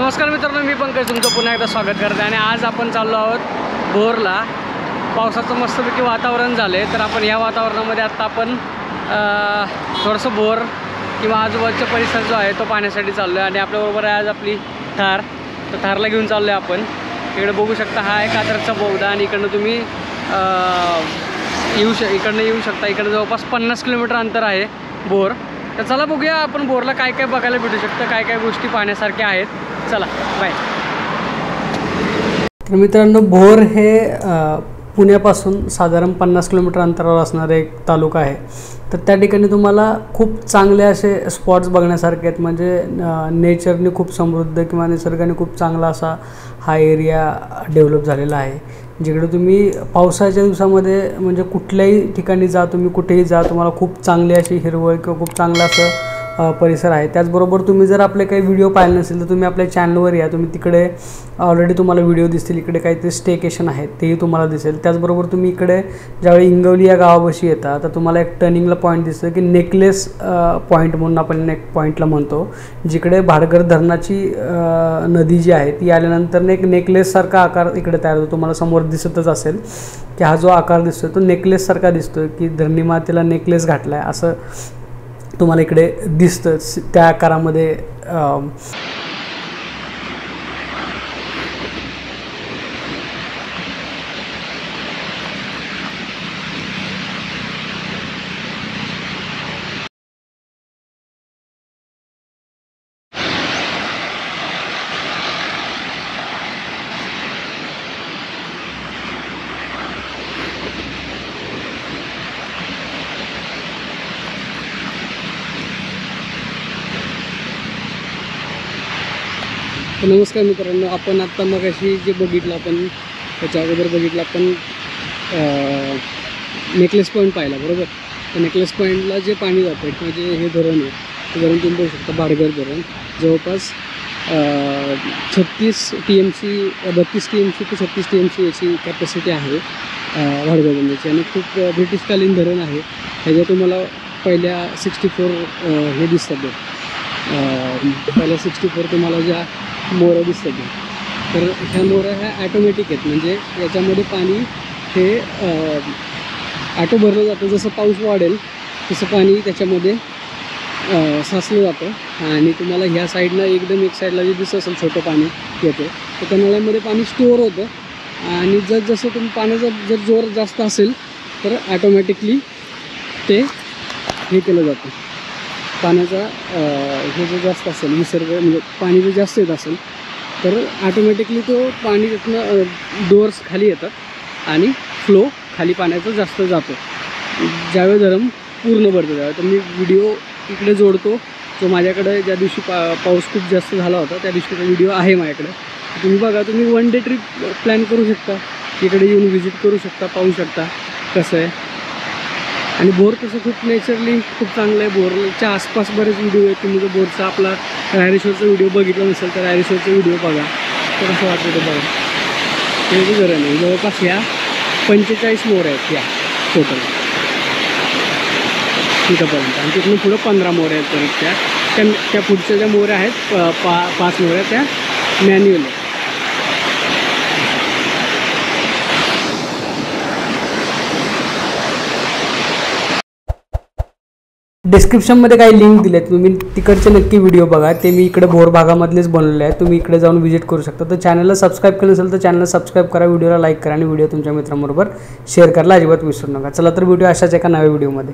नमस्कार मित्रांनो, मी पंकज तुमचं पुन्हा एकदा स्वागत करते आणि आज आपण चाललो आहोत बोरला। पावसाचं मस्तपैकी वातावरण झाले, तर आपण या वातावरणामध्ये आता आपण थोडंसं बोर किंवा आजूबाजूचा परिसर जो आहे तो पाहण्यासाठी चाललो आहे। आणि आपल्याबरोबर आहे आज आपली थार, तर थारला घेऊन चाललो आहे आपण। इकडे बघू शकता हा आहे कात्रजचा बोगदा आणि इकडनं तुम्ही इकडनं येऊ शकता। इकडं जवळपास 50 किलोमीटर अंतर आहे बोर। तर चला बघूया आपण बोरला काय काय बघायला भेटू शकतं, काय काय गोष्टी पाहण्यासारख्या आहेत। चला बाय। तर मित्रांनो, बोर हे पुण्यापासून साधारण 50 किलोमीटर अंतरावर असणारे एक तालुका आहे। तर त्या ठिकाणी तुम्हाला खूप चांगले असे स्पॉट्स बघण्यासारखे आहेत। म्हणजे नेचरने खूप समृद्ध किंवा निसर्गाने खूप चांगला असा हा एरिया डेव्हलप झालेला आहे, जिकडे तुम्ही पावसाच्या दिवसामध्ये म्हणजे कुठल्याही ठिकाणी जा, तुम्ही कुठेही जा, तुम्हाला खूप चांगली अशी हिरवळ किंवा खूप चांगला असं परिसर आहे। त्याचबरोबर तुम्ही जर आपले काही व्हिडिओ पाहिले नसेल तर तुम्ही आपल्या चॅनलवर या, तुम्ही तिकडे ऑलरेडी तुम्हाला व्हिडिओ दिसतील। इकडे काहीतरी स्टेकेशन आहे तेही तुम्हाला दिसेल। त्याचबरोबर तुम्ही इकडे ज्यावेळी इंगवली या गावापाशी येता तर तुम्हाला एक टर्निंगला पॉईंट दिसतं की नेकलेस पॉईंट म्हणून आपण एक पॉईंटला म्हणतो, जिकडे भाडगर धरणाची नदी जी आहे ती आल्यानंतर एक नेकलेससारखा आकार इकडे तयार होतो। तुम्हाला समोर दिसतच असेल की हा जो आकार दिसतो तो नेकलेससारखा दिसतो, की धरणी मातेला नेकलेस घातला आहे असं तुम्हाला इकडे दिसतं त्या आकारामध्ये। नमस्कार मित्रांनो, आपण आत्ता मगाशी जे बघितलं आपण त्याच्या अगोदर बघितलं आपण नेकलेस पॉईंट पाहिला, बरोबर। तर नेकलेस पॉईंटला जे पाणी जातं किंवा जे हे धरण आहे ते धरण तुम्ही बघू शकता, भाडगर धरण। जवळपास 36 TMC 32 TMC ते 36 TMC याची कॅपॅसिटी आहे भाडगर धरणाची, आणि खूप ब्रिटिशकालीन धरण आहे। ह्याच्या तुम्हाला पहिल्या 64 हे दिसतात, पहिल्या 64 तुम्हाला ज्या मोऱ्या दिसतात, तर ह्या मोऱ्या ह्या ॲटोमॅटिक आहेत। म्हणजे याच्यामध्ये पाणी हे ॲटो भरलं जातं, जसं पाऊस वाढेल तसं पाणी त्याच्यामध्ये साचलं जातं। आणि तुम्हाला ह्या साईडनं एकदम एक साईडला जे दिसत असेल छोटं पाणी येतं, तर त्या नळ्यामध्ये पाणी स्टोअर होतं। आणि जसं तुम्ही पाण्याचा जर जोर जास्त असेल तर ॲटोमॅटिकली ते हे केलं जातं, पाण्याचा हे जर जास्त असेल विसर्ग म्हणजे पाणी जर जास्त येत असेल तर ॲटोमॅटिकली तो पाणी त्यातनं डोअर्स खाली येतात आणि फ्लो खाली पाण्याचा जास्त जातो, ज्यावेळी धरण पूर्ण भरतं त्यावेळी। तर मी व्हिडिओ इकडे जोडतो, जो माझ्याकडे ज्या दिवशी पाऊस खूप जास्त झाला होता त्या दिवशीचा व्हिडिओ आहे माझ्याकडे। तुम्ही बघा, तुम्ही वन डे ट्रिप प्लॅन करू शकता, इकडे येऊन व्हिजिट करू शकता, पाहू शकता कसं आहे। आणि बोर तसं खूप नेचरली खूप चांगलं आहे। बोरच्या आसपास बरेच व्हिडिओ आहेत, तुम्ही जर बोरचा आपला रायरेश्वरचा व्हिडिओ बघितला नसेल तर रायरेश्वरचा व्हिडिओ बघा, तर असं वाटतं ते बघा। हे जे धरण आहे जवळपास ह्या 45 मोऱ्या आहेत ह्या टोटल तिथंपर्यंत, आणि तिथून पुढं 15 मोऱ्या आहेत परत। त्या पुढच्या ज्या मोऱ्या आहेत 5 मोऱ्या त्या मॅन्युअल आहेत। डिस्क्रिप्शनमध्ये काही लिंक दिले आहेत, तुम्ही तिकडचे नक्की व्हिडिओ बघा। ते मी इकडे बोर भागामधलेच बनवले आहेत, तुम्ही इकडे जाऊन व्हिजिट करू शकता। तर चॅनलला सबस्क्राईब केलं नसेल तर चॅनलला सबस्क्राईब करा, व्हिडिओला लाईक करा आणि व्हिडिओ तुमच्या मित्रांबरोबर शेअर करायला अजिबात विसरू नका। चला तर व्हिडिओ अशाच एका नव्या व्हिडिओमध्ये।